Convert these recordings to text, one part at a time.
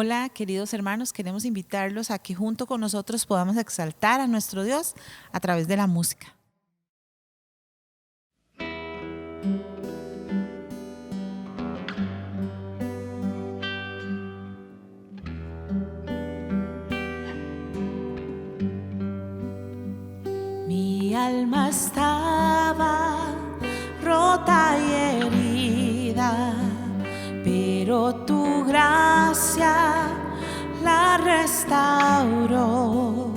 Hola, queridos hermanos, queremos invitarlos a que junto con nosotros podamos exaltar a nuestro Dios a través de la música. Mi alma estaba rota y herida, pero tu gracia la restauró.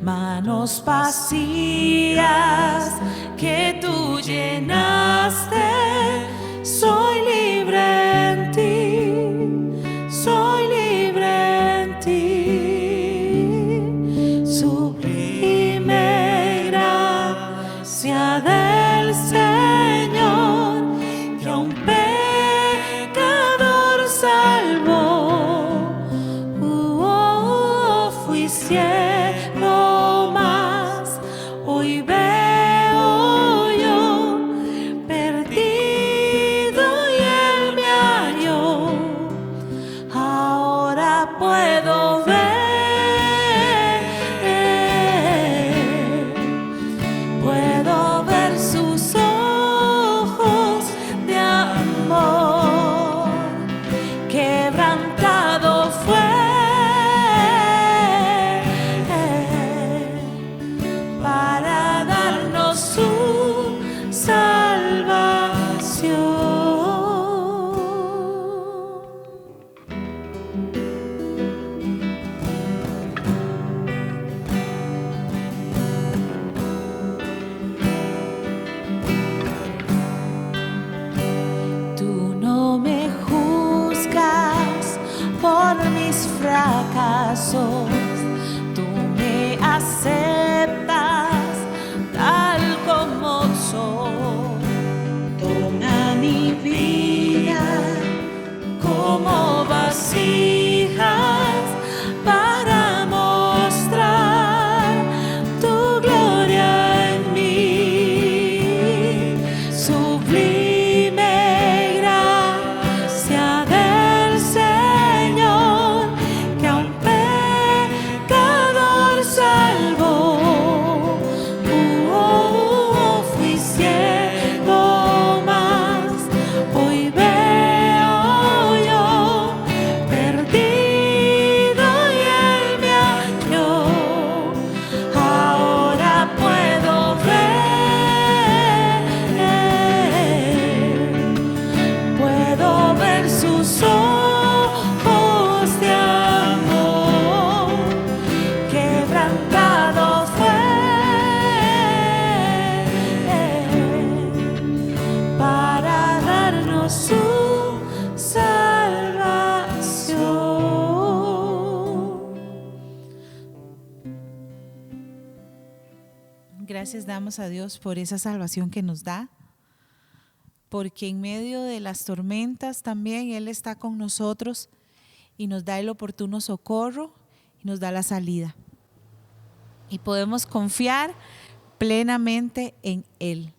Manos vacías que tú llenaste, soy libre en ti, soy libre en ti. Sublime gracia del Señor, que a un pecador salvó. Fui ciego, mas hoy veo yo, perdido y Él me halló. Ahora puedo ver sus ojos de amor. Quebrantado fue para darnos su salvación. Tú no me juzgas por mis fracasos, tú me aceptas tal como soy. Toma mi vida como vasijas para mostrar tu gloria en mí. Sublime gracia del Señor, que a un pecador salvó. Fui ciego, mas hoy veo yo, perdido y Él me halló. Ahora puedo ver sus ojos de amor. Quebrantado fue para darnos su salvación. Gracias damos a Dios por esa salvación que nos da, porque en medio de las tormentas también Él está con nosotros y nos da el oportuno socorro y nos da la salida. Y podemos confiar plenamente en Él,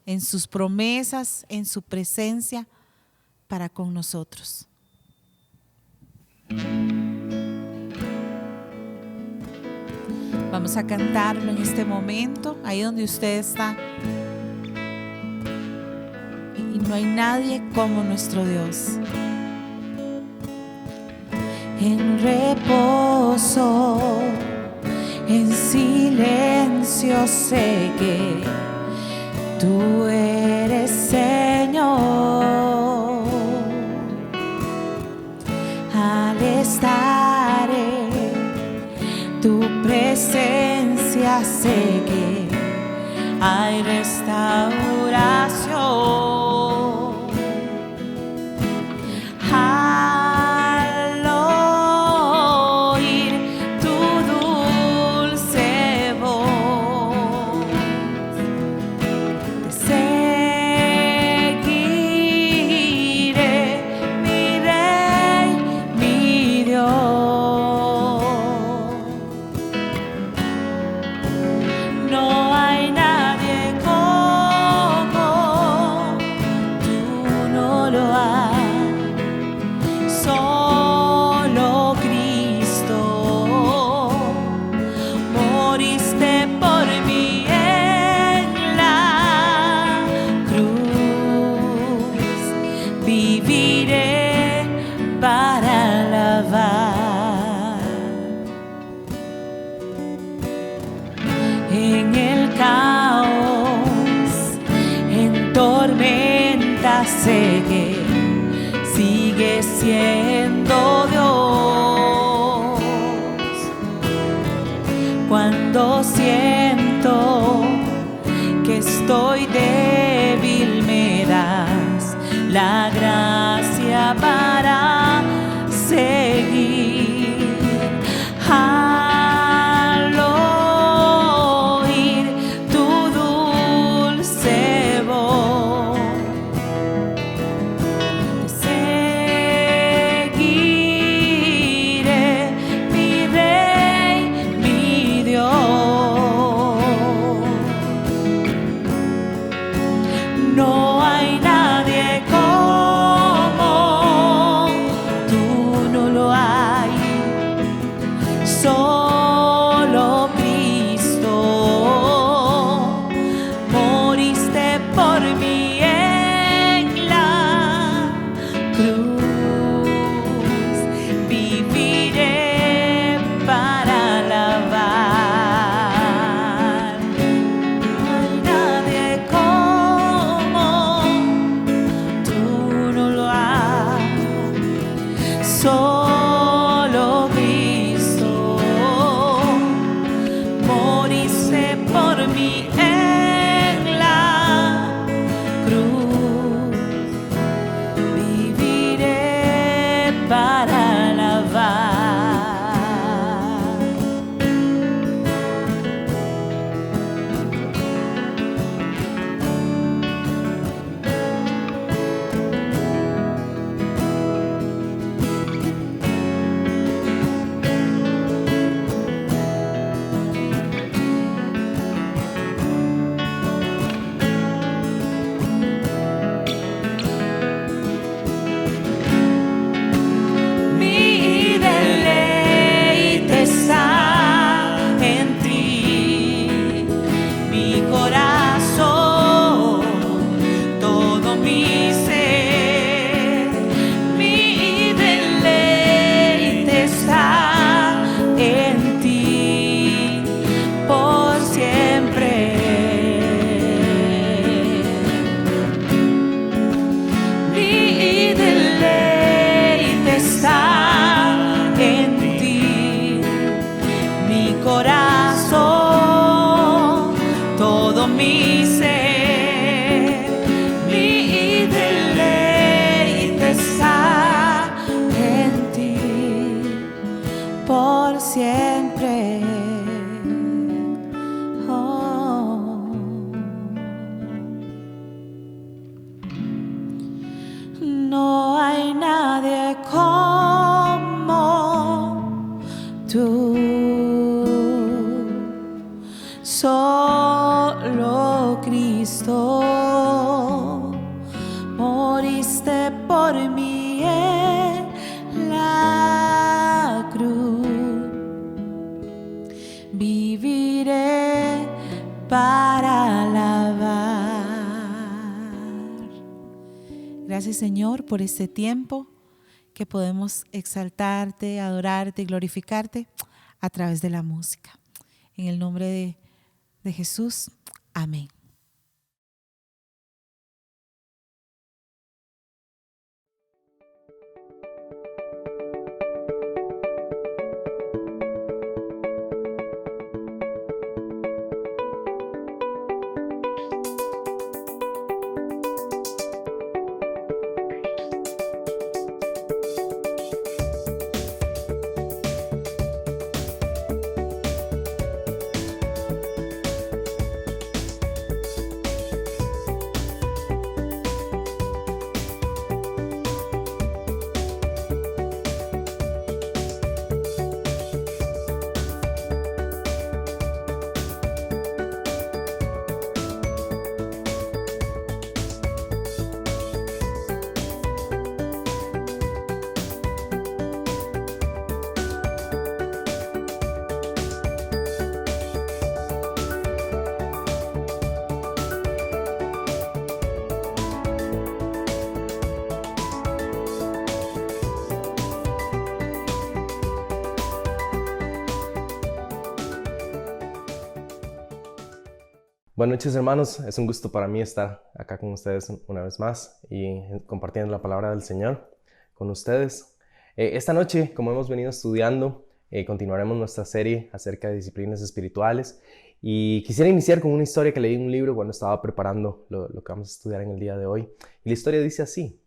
en sus promesas, en su presencia para con nosotros. Vamos a cantarlo en este momento, ahí donde usted está. Y no hay nadie como nuestro Dios. En reposo, en silencio sé que tú eres Señor. Al estar en tu presencia sé que hay restauración. Al oír tu dulce voz, te seguiré, mi Rey, mi Dios. No hay nadie como en el caos, en tormenta, sé que sigue siendo Dios. Cuando siento que estoy débil, me das la gracia para seguir. Al oír tu dulce voz, te seguiré, mi Rey, mi Dios. No hay nadie como tú, no lo hay. Solo Cristo, moriste por mí en la cruz. Viviré para alabar. No hay nadie como tú, no lo hay. Solo Cristo, moriste por mí en la cruz. Viviré para alabar. Mi deleite está en ti, mi corazón, todo mi ser. Mi deleite está en ti por siempre. Mi deleite está en ti, mi corazón, todo mi ser. Mi deleite está en ti por siempre. Oh. No hay nadie como tú, solo Cristo, moriste por mí en la cruz. Viviré para alabar. Gracias, Señor, por este tiempo que podemos exaltarte, adorarte y glorificarte a través de la música. En el nombre de Jesús, amén. Buenas noches, hermanos. Es un gusto para mí estar acá con ustedes una vez más y compartiendo la palabra del Señor con ustedes. Esta noche, como hemos venido estudiando, continuaremos nuestra serie acerca de disciplinas espirituales y quisiera iniciar con una historia que leí en un libro cuando estaba preparando lo que vamos a estudiar en el día de hoy. Y la historia dice así: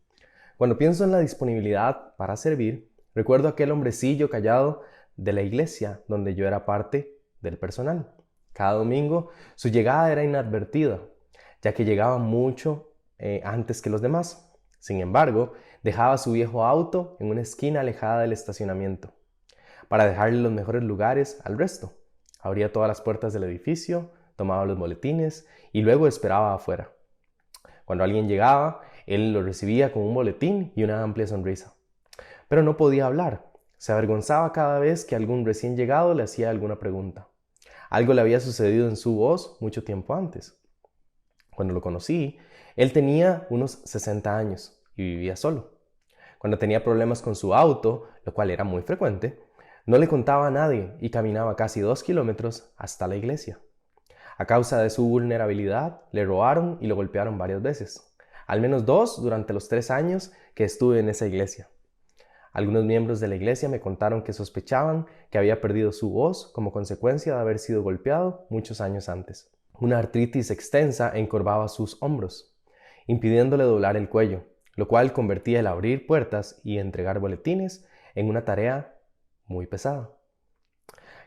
cuando pienso en la disponibilidad para servir, recuerdo aquel hombrecillo callado de la iglesia donde yo era parte del personal. Cada domingo su llegada era inadvertida, ya que llegaba mucho antes que los demás. Sin embargo, dejaba su viejo auto en una esquina alejada del estacionamiento, para dejarle los mejores lugares al resto. Abría todas las puertas del edificio, tomaba los boletines y luego esperaba afuera. Cuando alguien llegaba, él lo recibía con un boletín y una amplia sonrisa. Pero no podía hablar. Se avergonzaba cada vez que algún recién llegado le hacía alguna pregunta. Algo le había sucedido en su voz mucho tiempo antes. Cuando lo conocí, él tenía unos 60 años y vivía solo. Cuando tenía problemas con su auto, lo cual era muy frecuente, no le contaba a nadie y caminaba casi 2 kilómetros hasta la iglesia. A causa de su vulnerabilidad, le robaron y lo golpearon varias veces. Al menos 2 durante los 3 años que estuve en esa iglesia. Algunos miembros de la iglesia me contaron que sospechaban que había perdido su voz como consecuencia de haber sido golpeado muchos años antes. Una artritis extensa encorvaba sus hombros, impidiéndole doblar el cuello, lo cual convertía el abrir puertas y entregar boletines en una tarea muy pesada.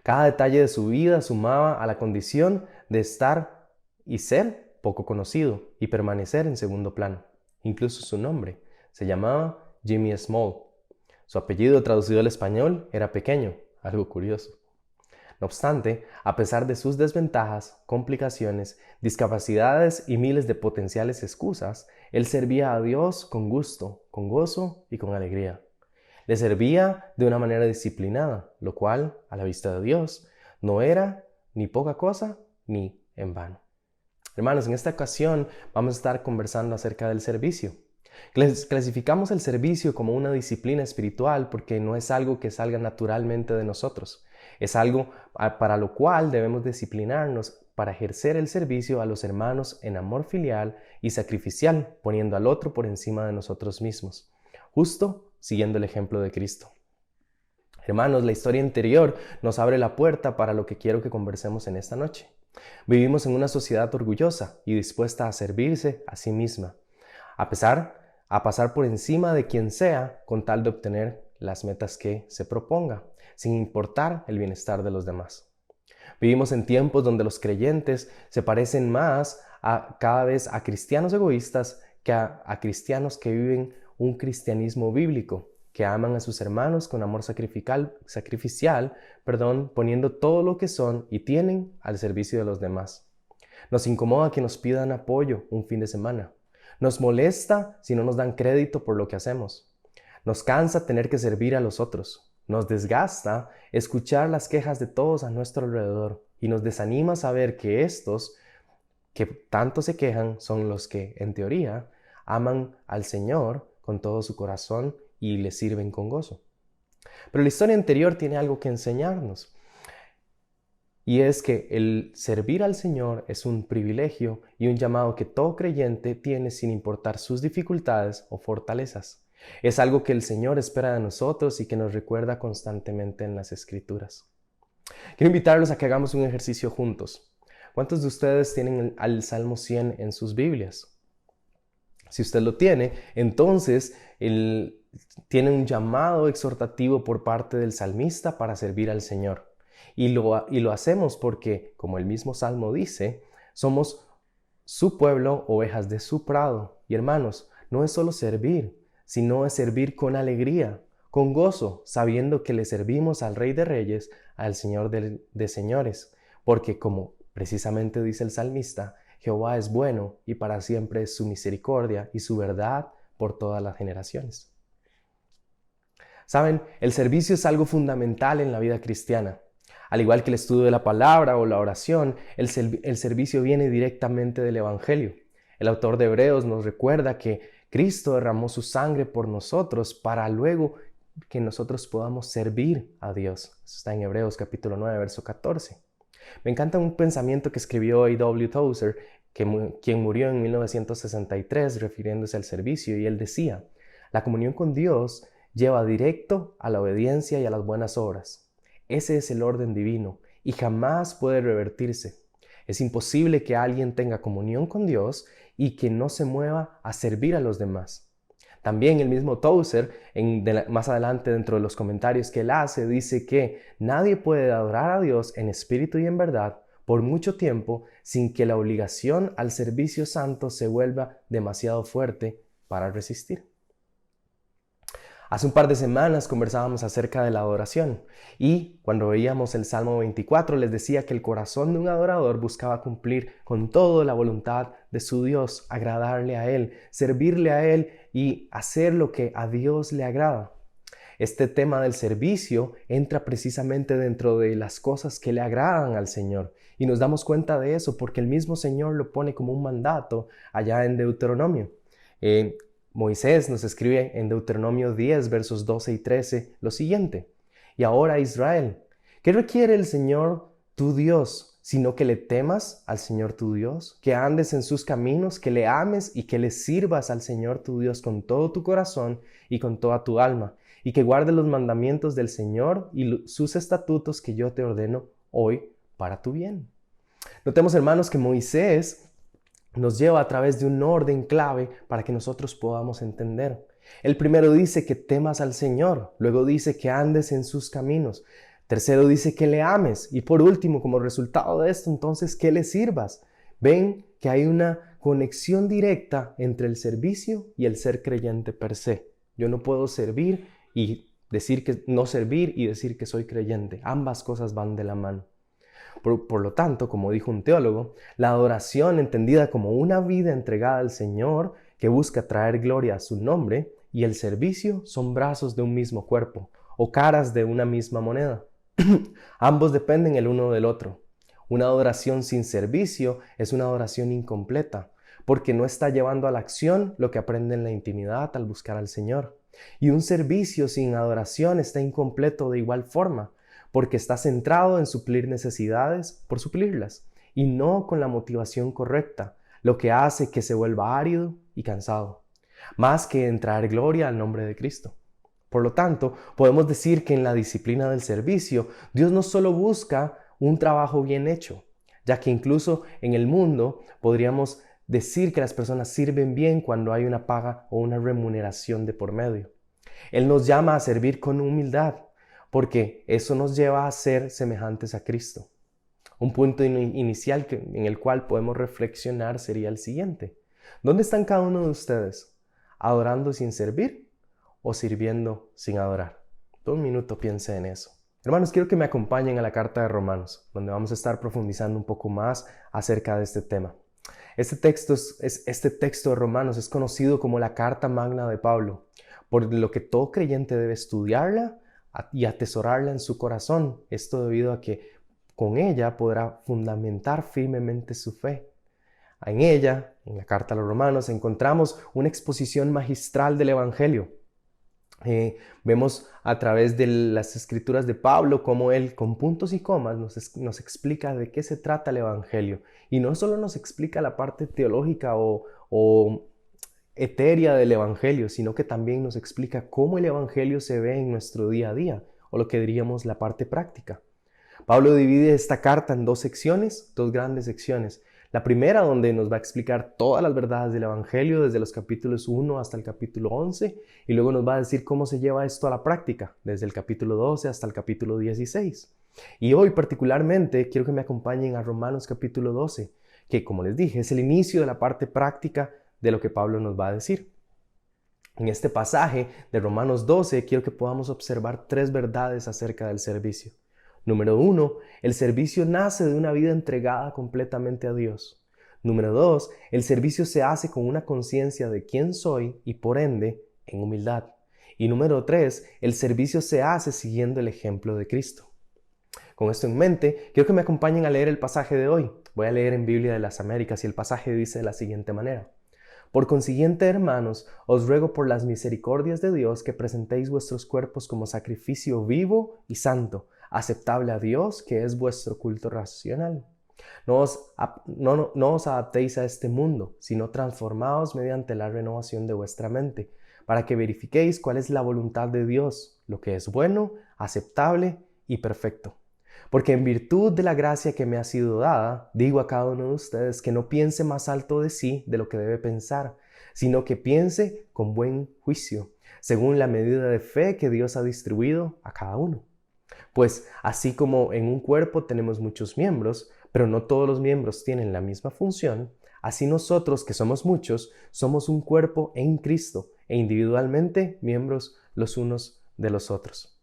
Cada detalle de su vida sumaba a la condición de estar y ser poco conocido y permanecer en segundo plano. Incluso su nombre se llamaba Jimmy Small. Su apellido traducido al español era pequeño, algo curioso. No obstante, a pesar de sus desventajas, complicaciones, discapacidades y miles de potenciales excusas, él servía a Dios con gusto, con gozo y con alegría. Le servía de una manera disciplinada, lo cual, a la vista de Dios, no era ni poca cosa ni en vano. Hermanos, en esta ocasión vamos a estar conversando acerca del servicio. Clasificamos el servicio como una disciplina espiritual porque no es algo que salga naturalmente de nosotros. Es algo para lo cual debemos disciplinarnos para ejercer el servicio a los hermanos en amor filial y sacrificial, poniendo al otro por encima de nosotros mismos, justo siguiendo el ejemplo de Cristo. Hermanos, la historia anterior nos abre la puerta para lo que quiero que conversemos en esta noche. Vivimos en una sociedad orgullosa y dispuesta a servirse a sí misma, a pasar por encima de quien sea con tal de obtener las metas que se proponga, sin importar el bienestar de los demás. Vivimos en tiempos donde los creyentes se parecen más cada vez a cristianos egoístas que a cristianos que viven un cristianismo bíblico, que aman a sus hermanos con amor sacrificial, poniendo todo lo que son y tienen al servicio de los demás. Nos incomoda que nos pidan apoyo un fin de semana. Nos molesta si no nos dan crédito por lo que hacemos. Nos cansa tener que servir a los otros. Nos desgasta escuchar las quejas de todos a nuestro alrededor y nos desanima saber que estos que tanto se quejan son los que, en teoría, aman al Señor con todo su corazón y le sirven con gozo. Pero la historia anterior tiene algo que enseñarnos. Y es que el servir al Señor es un privilegio y un llamado que todo creyente tiene sin importar sus dificultades o fortalezas. Es algo que el Señor espera de nosotros y que nos recuerda constantemente en las Escrituras. Quiero invitarlos a que hagamos un ejercicio juntos. ¿Cuántos de ustedes tienen al Salmo 100 en sus Biblias? Si usted lo tiene, entonces tiene un llamado exhortativo por parte del salmista para servir al Señor. Y lo hacemos porque, como el mismo Salmo dice, somos su pueblo, ovejas de su prado. Y hermanos, no es solo servir, sino es servir con alegría, con gozo, sabiendo que le servimos al Rey de Reyes, al Señor de Señores. Porque como precisamente dice el salmista, Jehová es bueno y para siempre es su misericordia y su verdad por todas las generaciones. Saben, el servicio es algo fundamental en la vida cristiana. Al igual que el estudio de la palabra o la oración, el servicio viene directamente del Evangelio. El autor de Hebreos nos recuerda que Cristo derramó su sangre por nosotros para luego que nosotros podamos servir a Dios. Eso está en Hebreos capítulo 9, verso 14. Me encanta un pensamiento que escribió A.W. Tozer, quien murió en 1963 refiriéndose al servicio, y él decía: la comunión con Dios lleva directo a la obediencia y a las buenas obras. Ese es el orden divino y jamás puede revertirse. Es imposible que alguien tenga comunión con Dios y que no se mueva a servir a los demás. También el mismo Tozer, más adelante dentro de los comentarios que él hace, dice que nadie puede adorar a Dios en espíritu y en verdad por mucho tiempo sin que la obligación al servicio santo se vuelva demasiado fuerte para resistir. Hace un par de semanas conversábamos acerca de la adoración y cuando veíamos el Salmo 24 les decía que el corazón de un adorador buscaba cumplir con todo la voluntad de su Dios, agradarle a Él, servirle a Él y hacer lo que a Dios le agrada. Este tema del servicio entra precisamente dentro de las cosas que le agradan al Señor y nos damos cuenta de eso porque el mismo Señor lo pone como un mandato allá en Deuteronomio. Moisés nos escribe en Deuteronomio 10, versos 12 y 13, lo siguiente: y ahora, Israel, ¿qué requiere el Señor tu Dios, sino que le temas al Señor tu Dios, que andes en sus caminos, que le ames y que le sirvas al Señor tu Dios con todo tu corazón y con toda tu alma, y que guardes los mandamientos del Señor y sus estatutos que yo te ordeno hoy para tu bien? Notemos, hermanos, que Moisés nos lleva a través de un orden clave para que nosotros podamos entender. El primero dice que temas al Señor, luego dice que andes en sus caminos, tercero dice que le ames y por último, como resultado de esto, entonces que le sirvas. Ven que hay una conexión directa entre el servicio y el ser creyente per se. Yo no puedo servir y decir que no servir y decir que soy creyente. Ambas cosas van de la mano. Por lo tanto, como dijo un teólogo, la adoración entendida como una vida entregada al Señor que busca traer gloria a su nombre y el servicio son brazos de un mismo cuerpo o caras de una misma moneda. Ambos dependen el uno del otro. Una adoración sin servicio es una adoración incompleta porque no está llevando a la acción lo que aprende en la intimidad al buscar al Señor. Y un servicio sin adoración está incompleto de igual forma, porque está centrado en suplir necesidades por suplirlas y no con la motivación correcta, lo que hace que se vuelva árido y cansado, más que en traer gloria al nombre de Cristo. Por lo tanto, podemos decir que en la disciplina del servicio, Dios no solo busca un trabajo bien hecho, ya que incluso en el mundo podríamos decir que las personas sirven bien cuando hay una paga o una remuneración de por medio. Él nos llama a servir con humildad, porque eso nos lleva a ser semejantes a Cristo. Un punto inicial en el cual podemos reflexionar sería el siguiente: ¿dónde están cada uno de ustedes? ¿Adorando sin servir o sirviendo sin adorar? Un minuto piense en eso. Hermanos, quiero que me acompañen a la carta de Romanos, donde vamos a estar profundizando un poco más acerca de este tema. Este texto de Romanos es conocido como la carta magna de Pablo, por lo que todo creyente debe estudiarla y atesorarla en su corazón. Esto debido a que con ella podrá fundamentar firmemente su fe. En ella, en la carta a los Romanos, encontramos una exposición magistral del Evangelio. Vemos a través de las escrituras de Pablo cómo él, con puntos y comas, nos explica de qué se trata el Evangelio. Y no solo nos explica la parte teológica o etérea del Evangelio, sino que también nos explica cómo el Evangelio se ve en nuestro día a día, o lo que diríamos la parte práctica. Pablo divide esta carta en dos grandes secciones. La primera, donde nos va a explicar todas las verdades del Evangelio, desde los capítulos 1 hasta el capítulo 11, y luego nos va a decir cómo se lleva esto a la práctica, desde el capítulo 12 hasta el capítulo 16. Y hoy particularmente quiero que me acompañen a Romanos capítulo 12, que como les dije, es el inicio de la parte práctica de lo que Pablo nos va a decir. En este pasaje de Romanos 12 quiero que podamos observar tres verdades acerca del servicio. Número 1, el servicio nace de una vida entregada completamente a Dios. Número 2, el servicio se hace con una conciencia de quién soy y por ende en humildad. Y número 3, el servicio se hace siguiendo el ejemplo de Cristo. Con esto en mente, quiero que me acompañen a leer el pasaje de hoy. Voy a leer en Biblia de las Américas y el pasaje dice de la siguiente manera: Por consiguiente, hermanos, os ruego por las misericordias de Dios que presentéis vuestros cuerpos como sacrificio vivo y santo, aceptable a Dios, que es vuestro culto racional. No os adaptéis a este mundo, sino transformaos mediante la renovación de vuestra mente, para que verifiquéis cuál es la voluntad de Dios, lo que es bueno, aceptable y perfecto. Porque en virtud de la gracia que me ha sido dada, digo a cada uno de ustedes que no piense más alto de sí de lo que debe pensar, sino que piense con buen juicio, según la medida de fe que Dios ha distribuido a cada uno. Pues así como en un cuerpo tenemos muchos miembros, pero no todos los miembros tienen la misma función, así nosotros, que somos muchos, somos un cuerpo en Cristo e individualmente miembros los unos de los otros.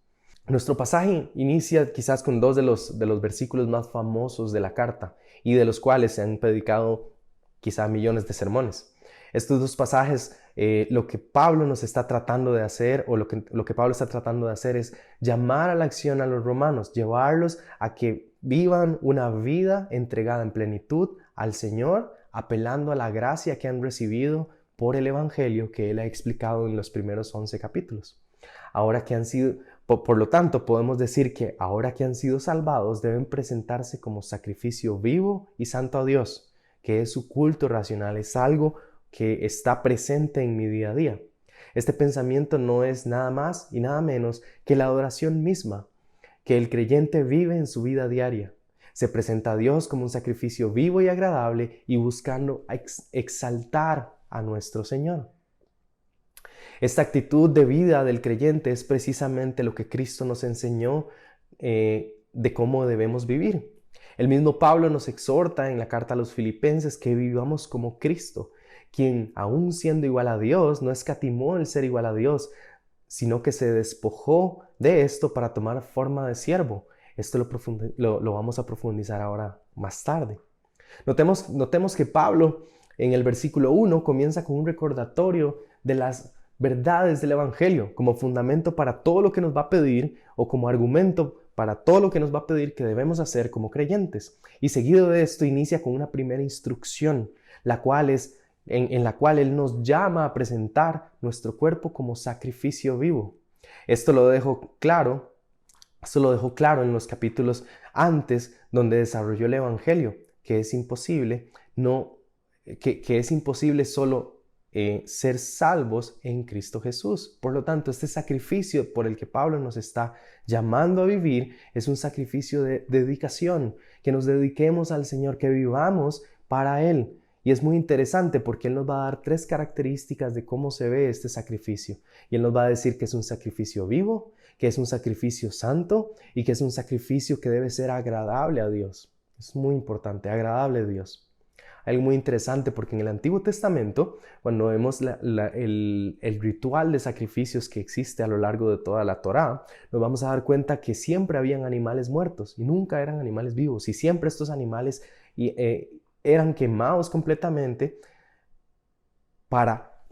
Nuestro pasaje inicia quizás con dos de los versículos más famosos de la carta y de los cuales se han predicado quizá millones de sermones. Estos dos pasajes, lo que Pablo nos está tratando de hacer, o lo que Pablo está tratando de hacer, es llamar a la acción a los romanos, llevarlos a que vivan una vida entregada en plenitud al Señor, apelando a la gracia que han recibido por el Evangelio que Él ha explicado en los primeros 11 capítulos. Ahora que han sido, por lo tanto, podemos decir que ahora que han sido salvados, deben presentarse como sacrificio vivo y santo a Dios, que es su culto racional, es algo que está presente en mi día a día. Este pensamiento no es nada más y nada menos que la adoración misma que el creyente vive en su vida diaria. Se presenta a Dios como un sacrificio vivo y agradable y buscando exaltar a nuestro Señor. Esta actitud de vida del creyente es precisamente lo que Cristo nos enseñó de cómo debemos vivir. El mismo Pablo nos exhorta en la carta a los Filipenses que vivamos como Cristo, quien, aun siendo igual a Dios, no escatimó el ser igual a Dios, sino que se despojó de esto para tomar forma de siervo. Esto lo vamos a profundizar ahora más tarde. Notemos que Pablo en el versículo 1 comienza con un recordatorio de las verdades del Evangelio como fundamento para todo lo que nos va a pedir, o como argumento para todo lo que nos va a pedir que debemos hacer como creyentes. Y seguido de esto inicia con una primera instrucción, en la cual Él nos llama a presentar nuestro cuerpo como sacrificio vivo. Esto lo dejó claro en los capítulos antes, donde desarrolló el Evangelio, que es imposible solo ser salvos en Cristo Jesús. Por lo tanto, este sacrificio por el que Pablo nos está llamando a vivir es un sacrificio de dedicación, que nos dediquemos al Señor, que vivamos para Él. Y es muy interesante porque Él nos va a dar 3 características de cómo se ve este sacrificio. Y Él nos va a decir que es un sacrificio vivo, que es un sacrificio santo y que es un sacrificio que debe ser agradable a Dios. Es muy importante, agradable a Dios. Algo muy interesante porque en el Antiguo Testamento, cuando vemos el ritual de sacrificios que existe a lo largo de toda la Torá, nos vamos a dar cuenta que siempre habían animales muertos y nunca eran animales vivos. Y siempre estos animales eran quemados completamente para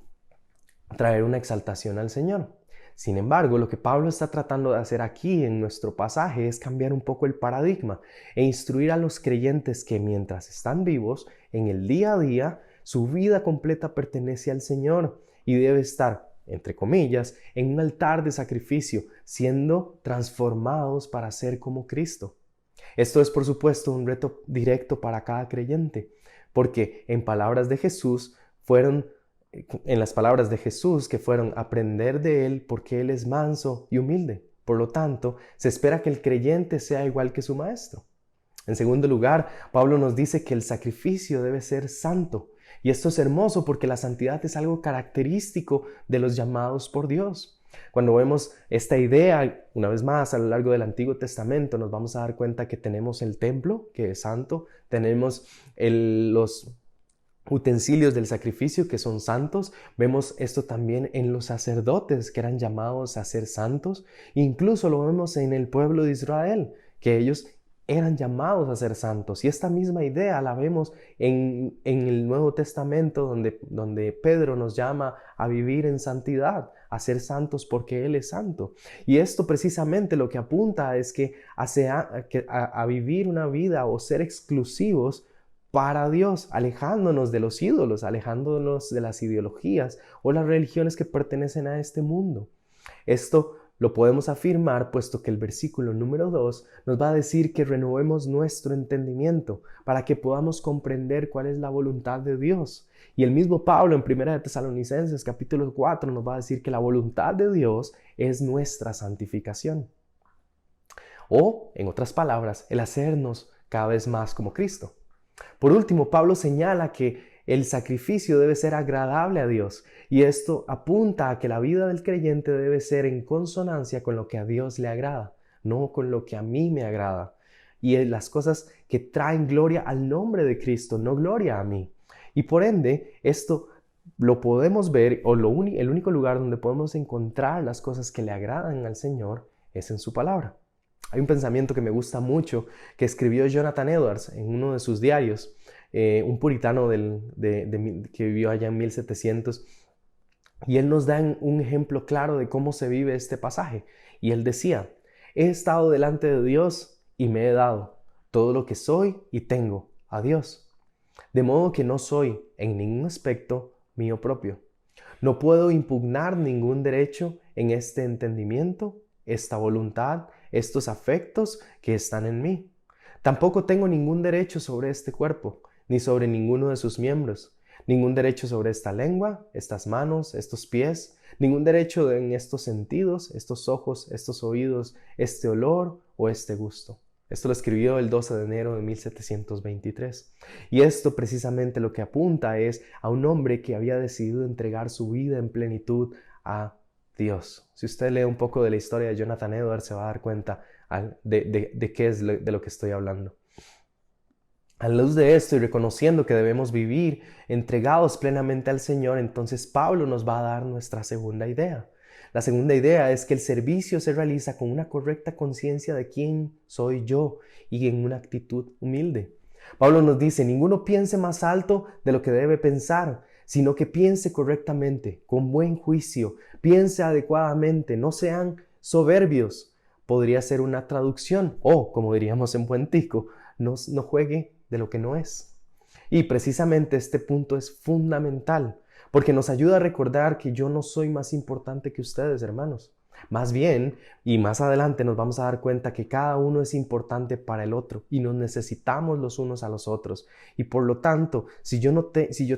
traer una exaltación al Señor. Sin embargo, lo que Pablo está tratando de hacer aquí en nuestro pasaje es cambiar un poco el paradigma e instruir a los creyentes que mientras están vivos, en el día a día, su vida completa pertenece al Señor y debe estar, entre comillas, en un altar de sacrificio, siendo transformados para ser como Cristo. Esto es, por supuesto, un reto directo para cada creyente, porque en las palabras de Jesús que fueron aprender de Él porque Él es manso y humilde. Por lo tanto, se espera que el creyente sea igual que su maestro. En segundo lugar, Pablo nos dice que el sacrificio debe ser santo. Y esto es hermoso porque la santidad es algo característico de los llamados por Dios. Cuando vemos esta idea, una vez más, a lo largo del Antiguo Testamento, nos vamos a dar cuenta que tenemos el templo, que es santo, tenemos los utensilios del sacrificio que son santos. Vemos esto también en los sacerdotes que eran llamados a ser santos. Incluso lo vemos en el pueblo de Israel, que ellos eran llamados a ser santos. Y esta misma idea la vemos en el Nuevo Testamento, donde Pedro nos llama a vivir en santidad, a ser santos porque Él es santo. Y esto precisamente lo que apunta es que a vivir una vida o ser exclusivos para Dios, alejándonos de los ídolos, alejándonos de las ideologías o las religiones que pertenecen a este mundo. Esto lo podemos afirmar puesto que el versículo número 2 nos va a decir que renovemos nuestro entendimiento para que podamos comprender cuál es la voluntad de Dios. Y el mismo Pablo en 1 de Tesalonicenses capítulo 4 nos va a decir que la voluntad de Dios es nuestra santificación. O, en otras palabras, el hacernos cada vez más como Cristo. Por último, Pablo señala que el sacrificio debe ser agradable a Dios, y esto apunta a que la vida del creyente debe ser en consonancia con lo que a Dios le agrada, no con lo que a mí me agrada. Y las cosas que traen gloria al nombre de Cristo, no gloria a mí. Y por ende, esto lo podemos ver, o el único lugar donde podemos encontrar las cosas que le agradan al Señor es en su palabra. Hay un pensamiento que me gusta mucho que escribió Jonathan Edwards en uno de sus diarios, un puritano que vivió allá en 1700, y él nos da un ejemplo claro de cómo se vive este pasaje. Y él decía: he estado delante de Dios y me he dado todo lo que soy y tengo a Dios, de modo que no soy en ningún aspecto mío propio. No puedo impugnar ningún derecho en este entendimiento, esta voluntad, estos afectos que están en mí. Tampoco tengo ningún derecho sobre este cuerpo, ni sobre ninguno de sus miembros, ningún derecho sobre esta lengua, estas manos, estos pies, ningún derecho en estos sentidos, estos ojos, estos oídos, este olor o este gusto. Esto lo escribió el 12 de enero de 1723. Y esto precisamente lo que apunta es a un hombre que había decidido entregar su vida en plenitud a Dios. Si usted lee un poco de la historia de Jonathan Edwards, se va a dar cuenta de qué es de lo que estoy hablando. A la luz de esto y reconociendo que debemos vivir entregados plenamente al Señor, entonces Pablo nos va a dar nuestra segunda idea. La segunda idea es que el servicio se realiza con una correcta conciencia de quién soy yo y en una actitud humilde. Pablo nos dice: ninguno piense más alto de lo que debe pensar, sino que piense correctamente, con buen juicio, piense adecuadamente, no sean soberbios. Podría ser una traducción, o como diríamos en buen tico, no juegue de lo que no es. Y precisamente este punto es fundamental, porque nos ayuda a recordar que yo no soy más importante que ustedes, hermanos. Más bien, y más adelante nos vamos a dar cuenta que cada uno es importante para el otro y nos necesitamos los unos a los otros. Y por lo tanto, si yo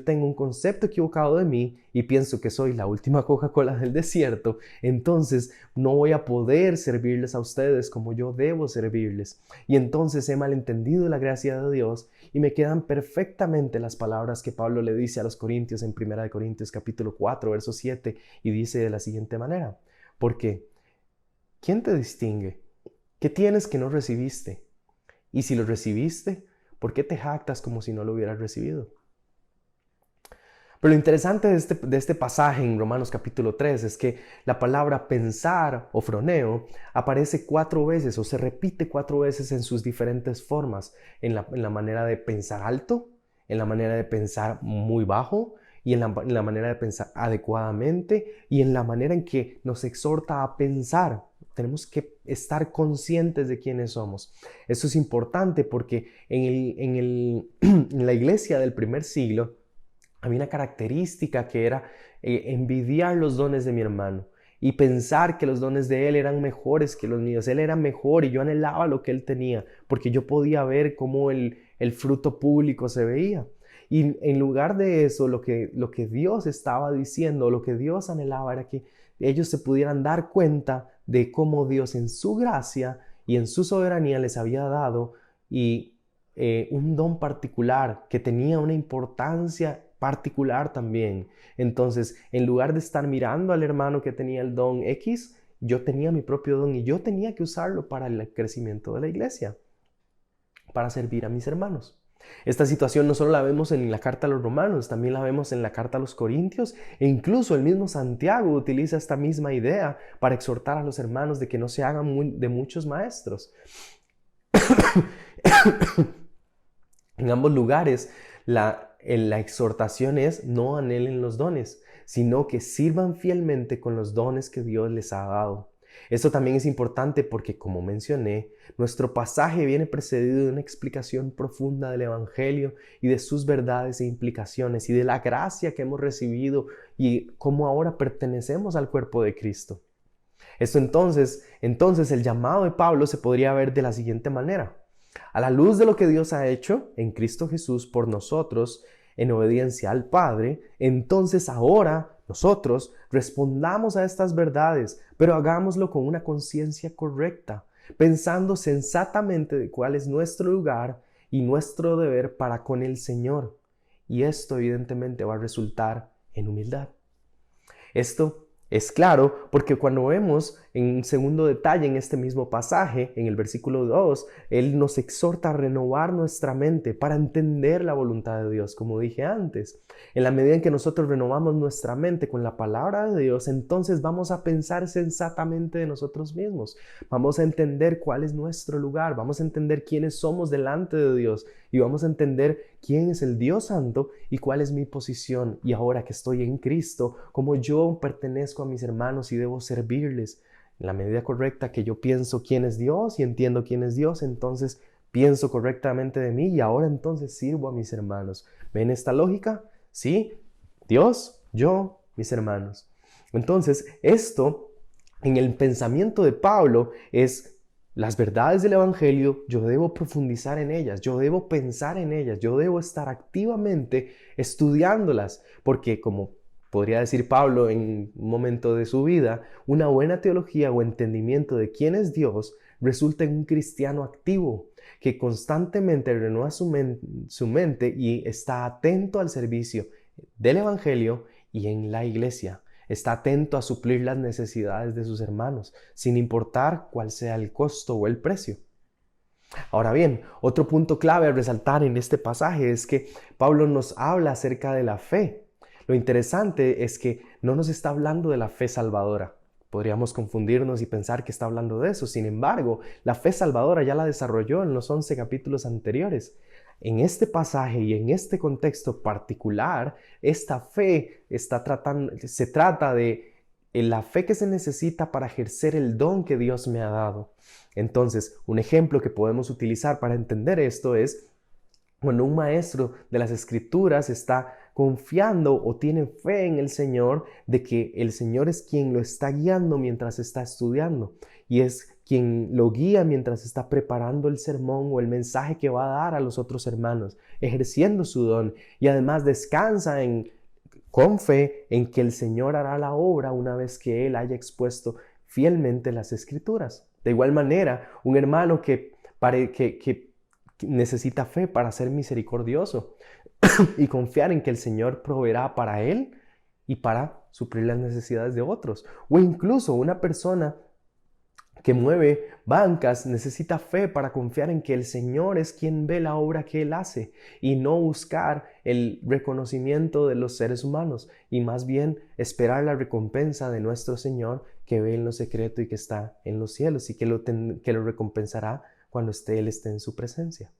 tengo un concepto equivocado de mí y pienso que soy la última Coca-Cola del desierto, entonces no voy a poder servirles a ustedes como yo debo servirles. Y entonces he malentendido la gracia de Dios y me quedan perfectamente las palabras que Pablo le dice a los Corintios en 1 Corintios capítulo 4, verso 7, y dice de la siguiente manera: porque ¿quién te distingue? ¿Qué tienes que no recibiste? Y si lo recibiste, ¿por qué te jactas como si no lo hubieras recibido? Pero lo interesante de este pasaje en Romanos capítulo 3 es que la palabra pensar o froneo aparece 4 veces o se repite 4 veces en sus diferentes formas, en la manera de pensar alto, en la manera de pensar muy bajo, y en la manera de pensar adecuadamente, y en la manera en que nos exhorta a pensar. Tenemos que estar conscientes de quiénes somos. Eso es importante porque en la iglesia del primer siglo había una característica que era envidiar los dones de mi hermano y pensar que los dones de él eran mejores que los míos. Él era mejor y yo anhelaba lo que él tenía porque yo podía ver cómo el fruto público se veía. Y en lugar de eso, lo que Dios estaba diciendo, lo que Dios anhelaba era que ellos se pudieran dar cuenta de cómo Dios en su gracia y en su soberanía les había dado un don particular que tenía una importancia particular también. Entonces, en lugar de estar mirando al hermano que tenía el don X, yo tenía mi propio don y yo tenía que usarlo para el crecimiento de la iglesia, para servir a mis hermanos. Esta situación no solo la vemos en la carta a los romanos, también la vemos en la carta a los corintios, e incluso el mismo Santiago utiliza esta misma idea para exhortar a los hermanos de que no se hagan de muchos maestros. En ambos lugares la exhortación es: no anhelen los dones, sino que sirvan fielmente con los dones que Dios les ha dado. Esto también es importante porque, como mencioné, nuestro pasaje viene precedido de una explicación profunda del Evangelio y de sus verdades e implicaciones y de la gracia que hemos recibido y cómo ahora pertenecemos al cuerpo de Cristo. Entonces el llamado de Pablo se podría ver de la siguiente manera. A la luz de lo que Dios ha hecho en Cristo Jesús por nosotros, en obediencia al Padre, entonces ahora nosotros respondamos a estas verdades, pero hagámoslo con una conciencia correcta, pensando sensatamente de cuál es nuestro lugar y nuestro deber para con el Señor. Y esto evidentemente va a resultar en humildad. Esto es claro porque cuando vemos en un segundo detalle en este mismo pasaje, en el versículo 2, Él nos exhorta a renovar nuestra mente para entender la voluntad de Dios, como dije antes. En la medida en que nosotros renovamos nuestra mente con la palabra de Dios, entonces vamos a pensar sensatamente de nosotros mismos. Vamos a entender cuál es nuestro lugar, vamos a entender quiénes somos delante de Dios y vamos a entender quién es el Dios Santo y cuál es mi posición. Y ahora que estoy en Cristo, cómo yo pertenezco a mis hermanos y debo servirles. En la medida correcta que yo pienso quién es Dios y entiendo quién es Dios, entonces pienso correctamente de mí y ahora entonces sirvo a mis hermanos. ¿Ven esta lógica? Sí, Dios, yo, mis hermanos. Entonces, esto en el pensamiento de Pablo es las verdades del Evangelio, yo debo profundizar en ellas, yo debo pensar en ellas, yo debo estar activamente estudiándolas, porque como podría decir Pablo en un momento de su vida, una buena teología o entendimiento de quién es Dios resulta en un cristiano activo que constantemente renueva su mente y está atento al servicio del Evangelio y en la iglesia. Está atento a suplir las necesidades de sus hermanos, sin importar cuál sea el costo o el precio. Ahora bien, otro punto clave a resaltar en este pasaje es que Pablo nos habla acerca de la fe. Lo interesante es que no nos está hablando de la fe salvadora. Podríamos confundirnos y pensar que está hablando de eso. Sin embargo, la fe salvadora ya la desarrolló en los 11 capítulos anteriores. En este pasaje y en este contexto particular, esta fe se trata de la fe que se necesita para ejercer el don que Dios me ha dado. Entonces, un ejemplo que podemos utilizar para entender esto es cuando un maestro de las Escrituras está confiando o tiene fe en el Señor de que el Señor es quien lo está guiando mientras está estudiando y es quien lo guía mientras está preparando el sermón o el mensaje que va a dar a los otros hermanos, ejerciendo su don y además descansa con fe en que el Señor hará la obra una vez que Él haya expuesto fielmente las Escrituras. De igual manera, un hermano que necesita fe para ser misericordioso y confiar en que el Señor proveerá para él y para suplir las necesidades de otros. O incluso una persona que mueve bancas necesita fe para confiar en que el Señor es quien ve la obra que Él hace y no buscar el reconocimiento de los seres humanos y más bien esperar la recompensa de nuestro Señor que ve en lo secreto y que está en los cielos y que lo recompensará cuando Él esté en su presencia.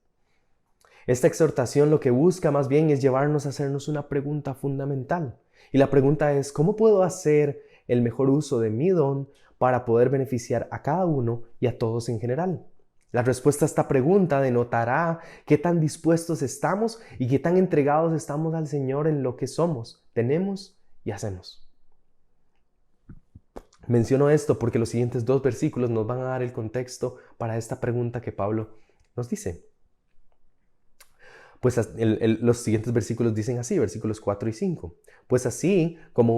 Esta exhortación lo que busca más bien es llevarnos a hacernos una pregunta fundamental. Y la pregunta es, ¿cómo puedo hacer el mejor uso de mi don para poder beneficiar a cada uno y a todos en general? La respuesta a esta pregunta denotará qué tan dispuestos estamos y qué tan entregados estamos al Señor en lo que somos, tenemos y hacemos. Menciono esto porque los siguientes 2 versículos nos van a dar el contexto para esta pregunta que Pablo nos dice. Pues los siguientes versículos dicen así, versículos 4 y 5. Pues así como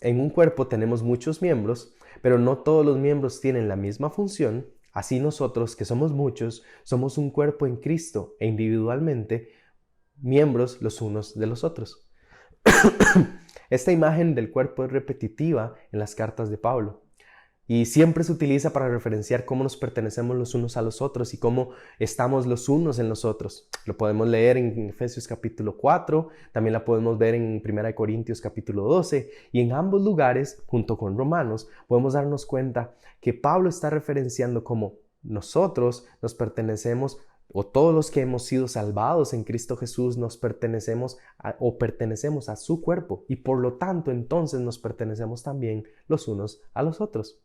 en un cuerpo tenemos muchos miembros, pero no todos los miembros tienen la misma función, así nosotros, que somos muchos, somos un cuerpo en Cristo e individualmente miembros los unos de los otros. Esta imagen del cuerpo es repetitiva en las cartas de Pablo y siempre se utiliza para referenciar cómo nos pertenecemos los unos a los otros y cómo estamos los unos en los otros. Lo podemos leer en Efesios capítulo 4, también la podemos ver en 1 Corintios capítulo 12 y en ambos lugares, junto con Romanos, podemos darnos cuenta que Pablo está referenciando cómo nosotros nos pertenecemos o todos los que hemos sido salvados en Cristo Jesús nos pertenecemos a su cuerpo y por lo tanto entonces nos pertenecemos también los unos a los otros.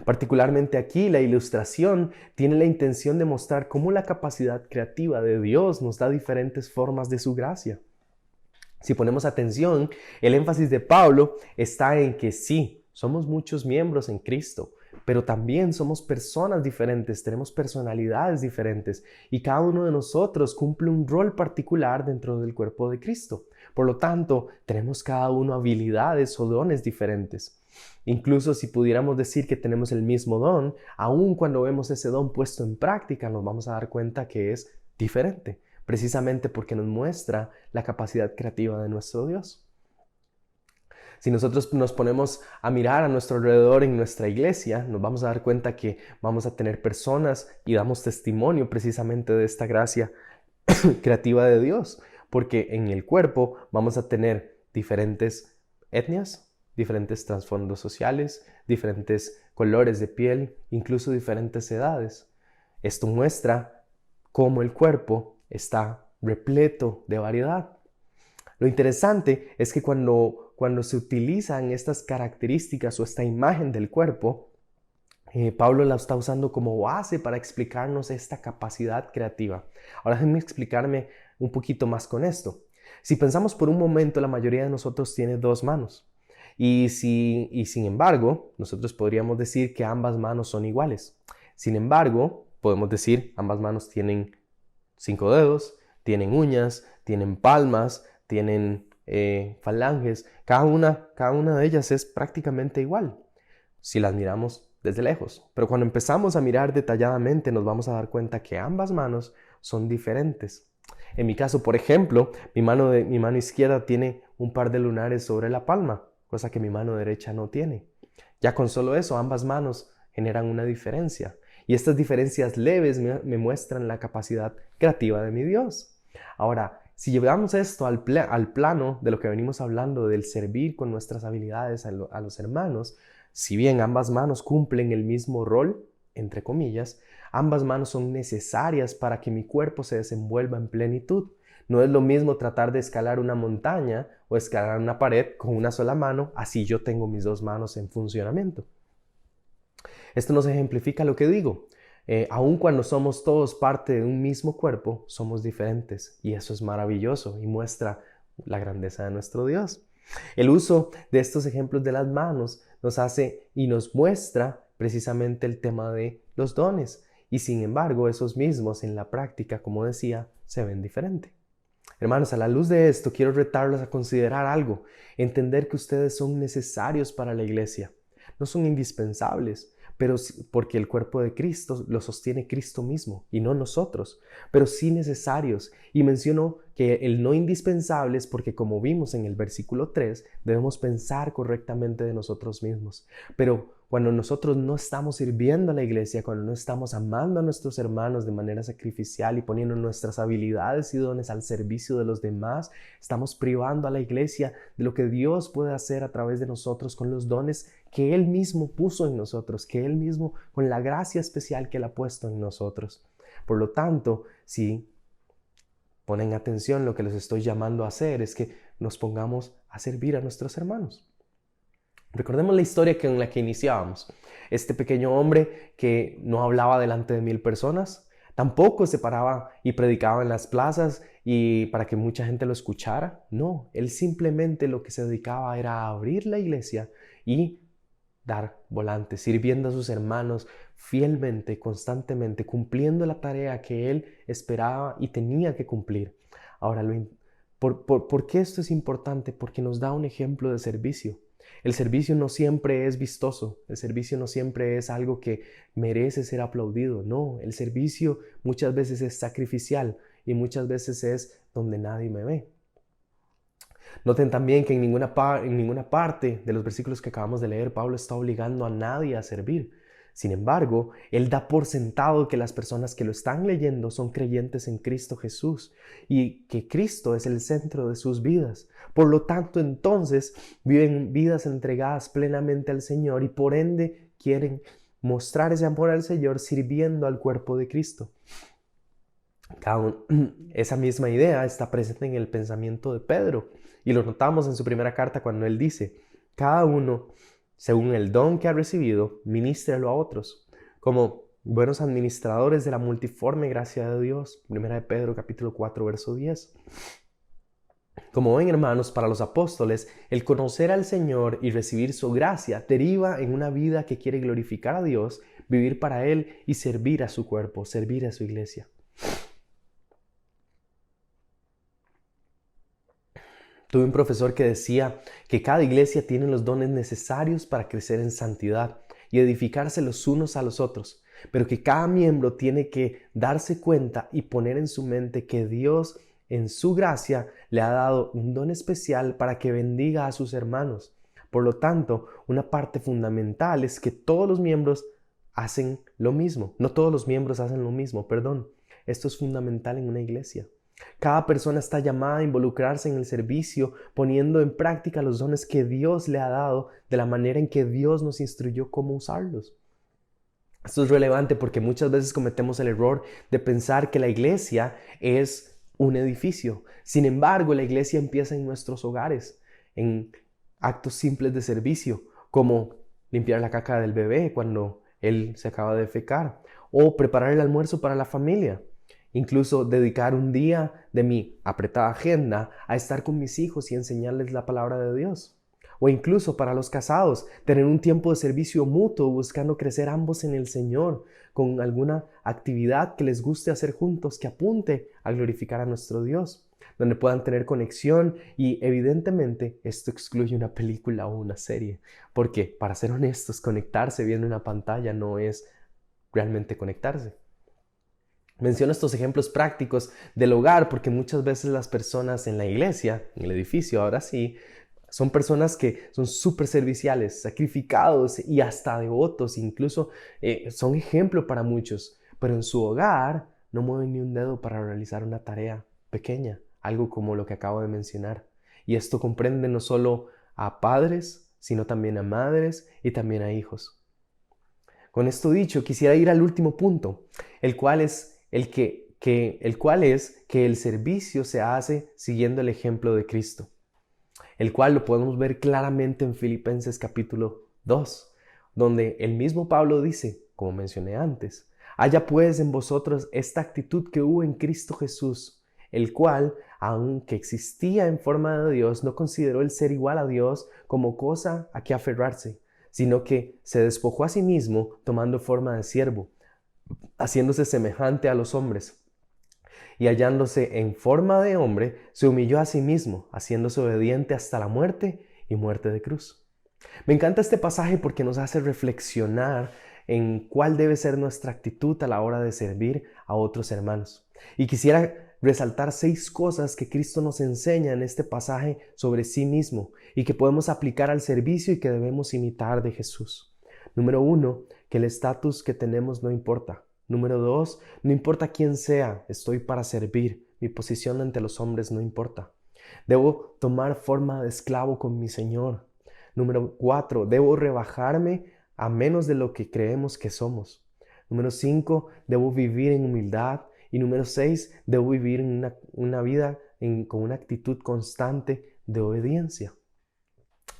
Particularmente aquí la ilustración tiene la intención de mostrar cómo la capacidad creativa de Dios nos da diferentes formas de su gracia. Si ponemos atención, el énfasis de Pablo está en que sí, somos muchos miembros en Cristo, pero también somos personas diferentes, tenemos personalidades diferentes y cada uno de nosotros cumple un rol particular dentro del cuerpo de Cristo. Por lo tanto, tenemos cada uno habilidades o dones diferentes. Incluso si pudiéramos decir que tenemos el mismo don, aun cuando vemos ese don puesto en práctica, nos vamos a dar cuenta que es diferente, precisamente porque nos muestra la capacidad creativa de nuestro Dios. Si nosotros nos ponemos a mirar a nuestro alrededor en nuestra iglesia, nos vamos a dar cuenta que vamos a tener personas y damos testimonio precisamente de esta gracia creativa de Dios, porque en el cuerpo vamos a tener diferentes etnias, diferentes trasfondos sociales, diferentes colores de piel, incluso diferentes edades. Esto muestra cómo el cuerpo está repleto de variedad. Lo interesante es que cuando se utilizan estas características o esta imagen del cuerpo, Pablo la está usando como base para explicarnos esta capacidad creativa. Ahora déjenme explicarme un poquito más con esto. Si pensamos por un momento, la mayoría de nosotros tiene 2 manos. Y sin embargo, nosotros podríamos decir que ambas manos son iguales. Sin embargo, podemos decir ambas manos tienen 5 dedos, tienen uñas, tienen palmas, tienen falanges. Cada una de ellas es prácticamente igual si las miramos desde lejos. Pero cuando empezamos a mirar detalladamente nos vamos a dar cuenta que ambas manos son diferentes. En mi caso, por ejemplo, mi mano izquierda tiene un par de lunares sobre la palma, cosa que mi mano derecha no tiene. Ya con solo eso, ambas manos generan una diferencia. Y estas diferencias leves me muestran la capacidad creativa de mi Dios. Ahora, si llevamos esto al plano de lo que venimos hablando, del servir con nuestras habilidades a los hermanos, si bien ambas manos cumplen el mismo rol, entre comillas, ambas manos son necesarias para que mi cuerpo se desenvuelva en plenitud. No es lo mismo tratar de escalar una montaña o escalar una pared con una sola mano, así yo tengo mis 2 manos en funcionamiento. Esto nos ejemplifica lo que digo. Aun cuando somos todos parte de un mismo cuerpo, somos diferentes y eso es maravilloso y muestra la grandeza de nuestro Dios. El uso de estos ejemplos de las manos nos hace y nos muestra precisamente el tema de los dones y sin embargo esos mismos en la práctica, como decía, se ven diferente. Hermanos, a la luz de esto quiero retarlos a considerar algo, entender que ustedes son necesarios para la iglesia, no son indispensables, pero porque el cuerpo de Cristo lo sostiene Cristo mismo y no nosotros, pero sí necesarios. Y menciono que el no indispensable es porque, como vimos en el versículo 3, debemos pensar correctamente de nosotros mismos. Pero cuando nosotros no estamos sirviendo a la iglesia, cuando no estamos amando a nuestros hermanos de manera sacrificial y poniendo nuestras habilidades y dones al servicio de los demás, estamos privando a la iglesia de lo que Dios puede hacer a través de nosotros con los dones que Él mismo puso en nosotros, que Él mismo, con la gracia especial que Él ha puesto en nosotros. Por lo tanto, si ponen atención, lo que les estoy llamando a hacer es que nos pongamos a servir a nuestros hermanos. Recordemos la historia con la que iniciábamos. Este pequeño hombre que no hablaba delante de 1000 personas, tampoco se paraba y predicaba en las plazas y para que mucha gente lo escuchara. No, él simplemente lo que se dedicaba era a abrir la iglesia y dar volantes, sirviendo a sus hermanos fielmente, constantemente, cumpliendo la tarea que él esperaba y tenía que cumplir. Ahora, ¿por qué esto es importante? Porque nos da un ejemplo de servicio. El servicio no siempre es vistoso, el servicio no siempre es algo que merece ser aplaudido, no, el servicio muchas veces es sacrificial y muchas veces es donde nadie me ve. Noten también que en ninguna parte de los versículos que acabamos de leer, Pablo está obligando a nadie a servir. Sin embargo, él da por sentado que las personas que lo están leyendo son creyentes en Cristo Jesús y que Cristo es el centro de sus vidas. Por lo tanto, entonces, viven vidas entregadas plenamente al Señor y por ende quieren mostrar ese amor al Señor sirviendo al cuerpo de Cristo. Esa misma idea está presente en el pensamiento de Pedro y lo notamos en su primera carta cuando él dice: cada uno, según el don que ha recibido, ministrelo a otros, como buenos administradores de la multiforme gracia de Dios. Primera de Pedro, capítulo 4, verso 10. Como ven, hermanos, para los apóstoles, el conocer al Señor y recibir su gracia deriva en una vida que quiere glorificar a Dios, vivir para Él y servir a su cuerpo, servir a su iglesia. Tuve un profesor que decía que cada iglesia tiene los dones necesarios para crecer en santidad y edificarse los unos a los otros, pero que cada miembro tiene que darse cuenta y poner en su mente que Dios, en su gracia, le ha dado un don especial para que bendiga a sus hermanos. Por lo tanto, una parte fundamental es que todos los miembros hacen lo mismo. No todos los miembros hacen lo mismo, perdón. Esto es fundamental en una iglesia. Cada persona está llamada a involucrarse en el servicio, poniendo en práctica los dones que Dios le ha dado de la manera en que Dios nos instruyó cómo usarlos. Esto es relevante porque muchas veces cometemos el error de pensar que la iglesia es un edificio. Sin embargo, la iglesia empieza en nuestros hogares, en actos simples de servicio, como limpiar la caca del bebé cuando él se acaba de defecar, o preparar el almuerzo para la familia. Incluso dedicar un día de mi apretada agenda a estar con mis hijos y enseñarles la palabra de Dios. O incluso para los casados, tener un tiempo de servicio mutuo buscando crecer ambos en el Señor, con alguna actividad que les guste hacer juntos que apunte a glorificar a nuestro Dios, donde puedan tener conexión y evidentemente esto excluye una película o una serie, porque para ser honestos, conectarse viendo una pantalla no es realmente conectarse. Menciono estos ejemplos prácticos del hogar porque muchas veces las personas en la iglesia, en el edificio, ahora sí, son personas que son súper serviciales, sacrificados y hasta devotos, incluso son ejemplo para muchos, pero en su hogar no mueven ni un dedo para realizar una tarea pequeña, algo como lo que acabo de mencionar. Y esto comprende no solo a padres, sino también a madres y también a hijos. Con esto dicho, quisiera ir al último punto, el cual es que el servicio se hace siguiendo el ejemplo de Cristo, el cual lo podemos ver claramente en Filipenses capítulo 2, donde el mismo Pablo dice, como mencioné antes, haya pues en vosotros esta actitud que hubo en Cristo Jesús, el cual, aunque existía en forma de Dios, no consideró el ser igual a Dios como cosa a que aferrarse, sino que se despojó a sí mismo tomando forma de siervo, haciéndose semejante a los hombres, y hallándose en forma de hombre, se humilló a sí mismo, haciéndose obediente hasta la muerte y muerte de cruz. Me encanta este pasaje porque nos hace reflexionar en cuál debe ser nuestra actitud a la hora de servir a otros hermanos. Y quisiera resaltar 6 cosas que Cristo nos enseña en este pasaje sobre sí mismo y que podemos aplicar al servicio y que debemos imitar de Jesús. Número 1, que el estatus que tenemos no importa. Número 2, no importa quién sea, estoy para servir. Mi posición ante los hombres no importa. Debo tomar forma de esclavo con mi Señor. Número 4, debo rebajarme a menos de lo que creemos que somos. Número 5, debo vivir en humildad. Y número 6, debo vivir en una vida con una actitud constante de obediencia.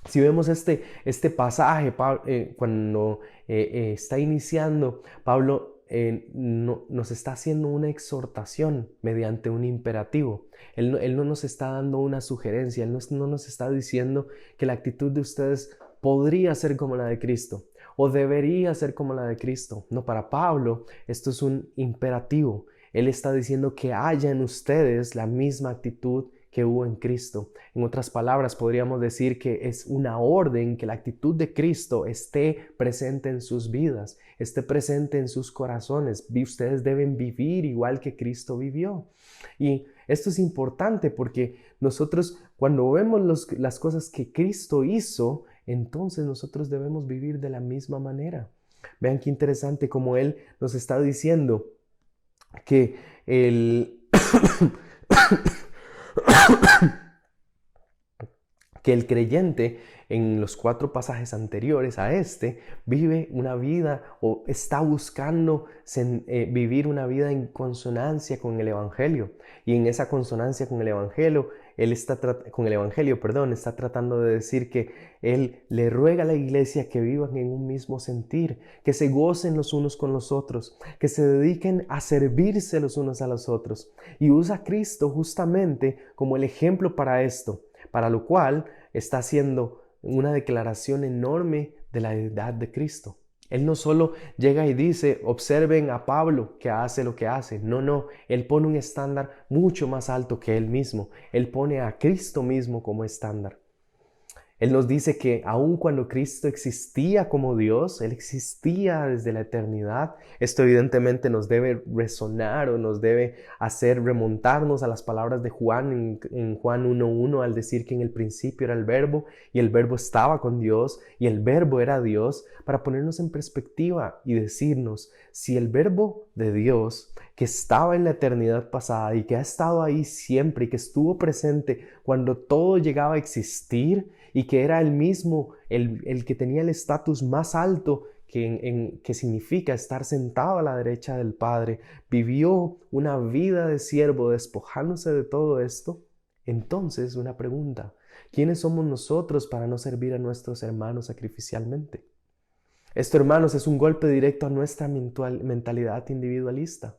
Si vemos este pasaje, cuando está iniciando, Pablo nos está haciendo una exhortación mediante un imperativo. Él no nos está dando una sugerencia, Él no nos está diciendo que la actitud de ustedes podría ser como la de Cristo o debería ser como la de Cristo. No, para Pablo esto es un imperativo. Él está diciendo que haya en ustedes la misma actitud que hubo en Cristo. En otras palabras, podríamos decir que es una orden que la actitud de Cristo esté presente en sus vidas, esté presente en sus corazones. Ustedes deben vivir igual que Cristo vivió. Y esto es importante porque nosotros, cuando vemos las cosas que Cristo hizo, entonces nosotros debemos vivir de la misma manera. Vean qué interesante como Él nos está diciendo que que el creyente en los 4 pasajes anteriores a este, vive una vida o está buscando vivir una vida en consonancia con el Evangelio. Y en esa consonancia con el Evangelio, está tratando de decir que él le ruega a la iglesia que vivan en un mismo sentir, que se gocen los unos con los otros, que se dediquen a servirse los unos a los otros. Y usa a Cristo justamente como el ejemplo para esto, para lo cual está haciendo una declaración enorme de la deidad de Cristo. Él no solo llega y dice, observen a Pablo que hace lo que hace. No, él pone un estándar mucho más alto que él mismo. Él pone a Cristo mismo como estándar. Él nos dice que aun cuando Cristo existía como Dios, Él existía desde la eternidad. Esto evidentemente nos debe resonar o nos debe hacer remontarnos a las palabras de Juan en Juan 1:1 al decir que en el principio era el Verbo y el Verbo estaba con Dios y el Verbo era Dios, para ponernos en perspectiva y decirnos, si el Verbo de Dios que estaba en la eternidad pasada y que ha estado ahí siempre y que estuvo presente cuando todo llegaba a existir, y que era el mismo, el que tenía el estatus más alto que significa estar sentado a la derecha del Padre, vivió una vida de siervo despojándose de todo esto. Entonces, una pregunta, ¿quiénes somos nosotros para no servir a nuestros hermanos sacrificialmente? Esto, hermanos, es un golpe directo a nuestra mentalidad individualista.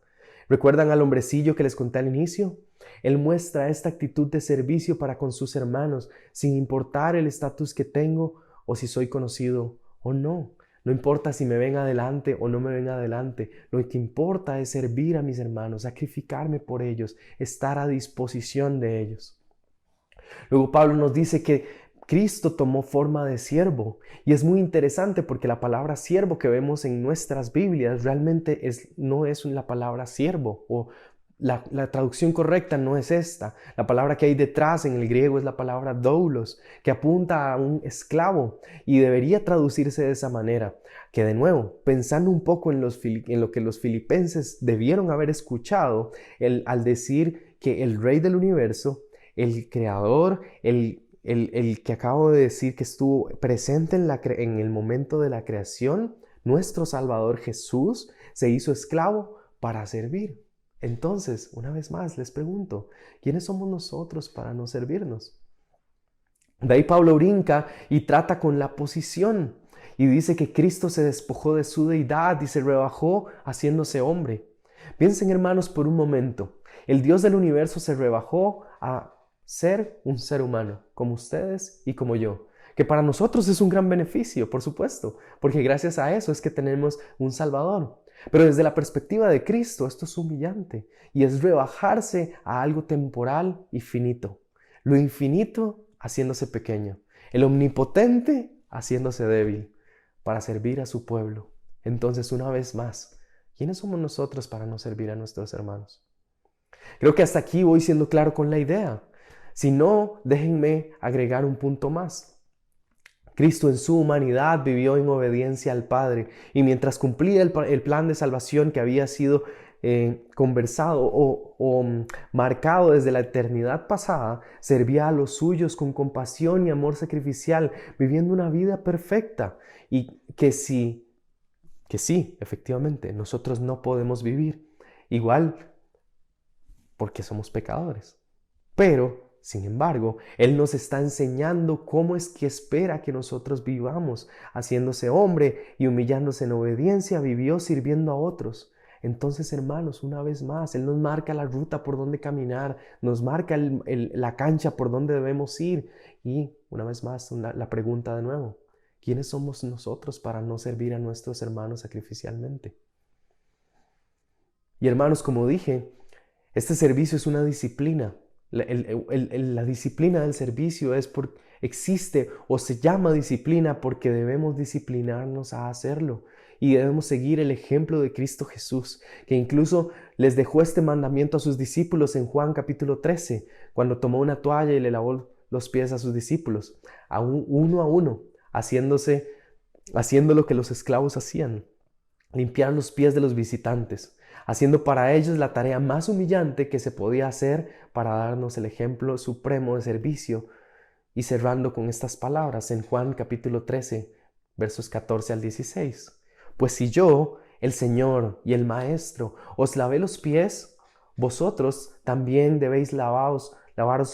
¿Recuerdan al hombrecillo que les conté al inicio? Él muestra esta actitud de servicio para con sus hermanos, sin importar el estatus que tengo o si soy conocido o no. No importa si me ven adelante o no me ven adelante. Lo que importa es servir a mis hermanos, sacrificarme por ellos, estar a disposición de ellos. Luego Pablo nos dice que Cristo tomó forma de siervo, y es muy interesante porque la palabra siervo que vemos en nuestras Biblias realmente no es la palabra siervo, o la traducción correcta no es esta. La palabra que hay detrás en el griego es la palabra doulos, que apunta a un esclavo, y debería traducirse de esa manera. Que de nuevo, pensando un poco en lo que los filipenses debieron haber escuchado al decir que el Rey del universo, el Creador, el que acabo de decir que estuvo presente en el momento de la creación, nuestro Salvador Jesús se hizo esclavo para servir. Entonces, una vez más les pregunto, ¿quiénes somos nosotros para no servirnos? De ahí Pablo brinca y trata con la posición y dice que Cristo se despojó de su deidad y se rebajó haciéndose hombre. Piensen, hermanos, por un momento, el Dios del universo se rebajó a ser un ser humano, como ustedes y como yo, que para nosotros es un gran beneficio, por supuesto, porque gracias a eso es que tenemos un Salvador. Pero desde la perspectiva de Cristo, esto es humillante y es rebajarse a algo temporal y finito. Lo infinito haciéndose pequeño, el omnipotente haciéndose débil para servir a su pueblo. Entonces, una vez más, ¿quiénes somos nosotros para no servir a nuestros hermanos? Creo que hasta aquí voy siendo claro con la idea. Si no, déjenme agregar un punto más. Cristo en su humanidad vivió en obediencia al Padre y mientras cumplía el plan de salvación que había sido conversado o marcado desde la eternidad pasada, servía a los suyos con compasión y amor sacrificial, viviendo una vida perfecta y que sí, efectivamente, nosotros no podemos vivir igual porque somos pecadores. Pero sin embargo, Él nos está enseñando cómo es que espera que nosotros vivamos. Haciéndose hombre y humillándose en obediencia, vivió sirviendo a otros. Entonces, hermanos, una vez más, Él nos marca la ruta por donde caminar, nos marca la cancha por donde debemos ir. Y una vez más, la pregunta de nuevo, ¿quiénes somos nosotros para no servir a nuestros hermanos sacrificialmente? Y hermanos, como dije, este servicio es una disciplina. La disciplina del servicio existe o se llama disciplina porque debemos disciplinarnos a hacerlo y debemos seguir el ejemplo de Cristo Jesús, que incluso les dejó este mandamiento a sus discípulos en Juan capítulo 13, cuando tomó una toalla y le lavó los pies a sus discípulos, uno a uno, haciendo lo que los esclavos hacían, limpiar los pies de los visitantes, haciendo para ellos la tarea más humillante que se podía hacer para darnos el ejemplo supremo de servicio Y cerrando con estas palabras en Juan capítulo 13, versos 14 al 16. Pues si yo, el Señor y el Maestro, os lavé los pies, vosotros también debéis lavaros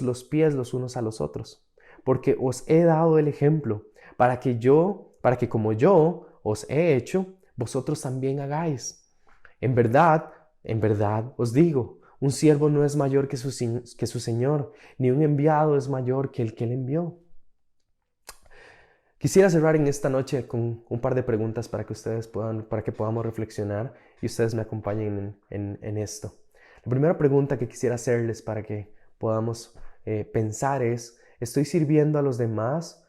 los pies los unos a los otros, porque os he dado el ejemplo, para que como yo os he hecho, vosotros también hagáis. En verdad os digo, un siervo no es mayor que su Señor, ni un enviado es mayor que el que le envió. Quisiera cerrar en esta noche con un par de preguntas para que podamos reflexionar y ustedes me acompañen en esto. La primera pregunta que quisiera hacerles para que podamos pensar es: ¿estoy sirviendo a los demás?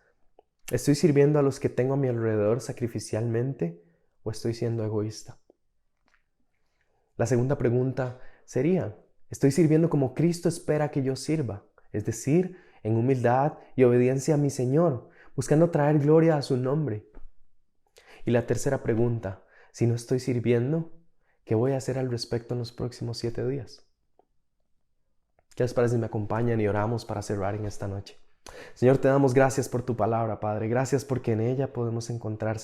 ¿Estoy sirviendo a los que tengo a mi alrededor sacrificialmente o estoy siendo egoísta? La segunda pregunta sería: ¿estoy sirviendo como Cristo espera que yo sirva? Es decir, en humildad y obediencia a mi Señor, buscando traer gloria a su nombre. Y la tercera pregunta: si no estoy sirviendo, ¿qué voy a hacer al respecto en los próximos 7 días? ¿Qué les parece si me acompañan y oramos para cerrar en esta noche? Señor, te damos gracias por tu palabra, Padre. Gracias porque en ella podemos encontrar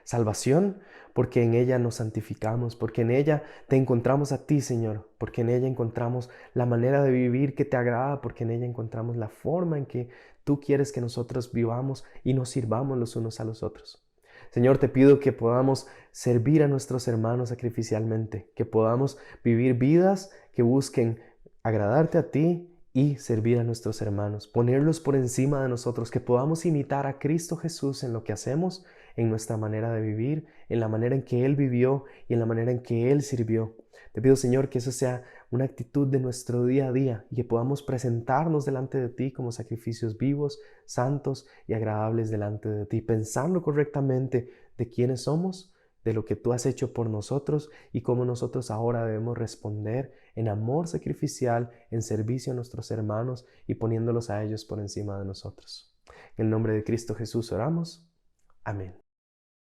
salvación, porque en ella nos santificamos, porque en ella te encontramos a ti, Señor, porque en ella encontramos la manera de vivir que te agrada, porque en ella encontramos la forma en que tú quieres que nosotros vivamos y nos sirvamos los unos a los otros. Señor, te pido que podamos servir a nuestros hermanos sacrificialmente, que podamos vivir vidas que busquen agradarte a ti y servir a nuestros hermanos, ponerlos por encima de nosotros, que podamos imitar a Cristo Jesús en lo que hacemos, en nuestra manera de vivir, en la manera en que Él vivió y en la manera en que Él sirvió. Te pido, Señor, que eso sea una actitud de nuestro día a día y que podamos presentarnos delante de ti como sacrificios vivos, santos y agradables delante de ti, pensando correctamente de quiénes somos, de lo que tú has hecho por nosotros y cómo nosotros ahora debemos responder en amor sacrificial, en servicio a nuestros hermanos y poniéndolos a ellos por encima de nosotros. En el nombre de Cristo Jesús oramos. Amén.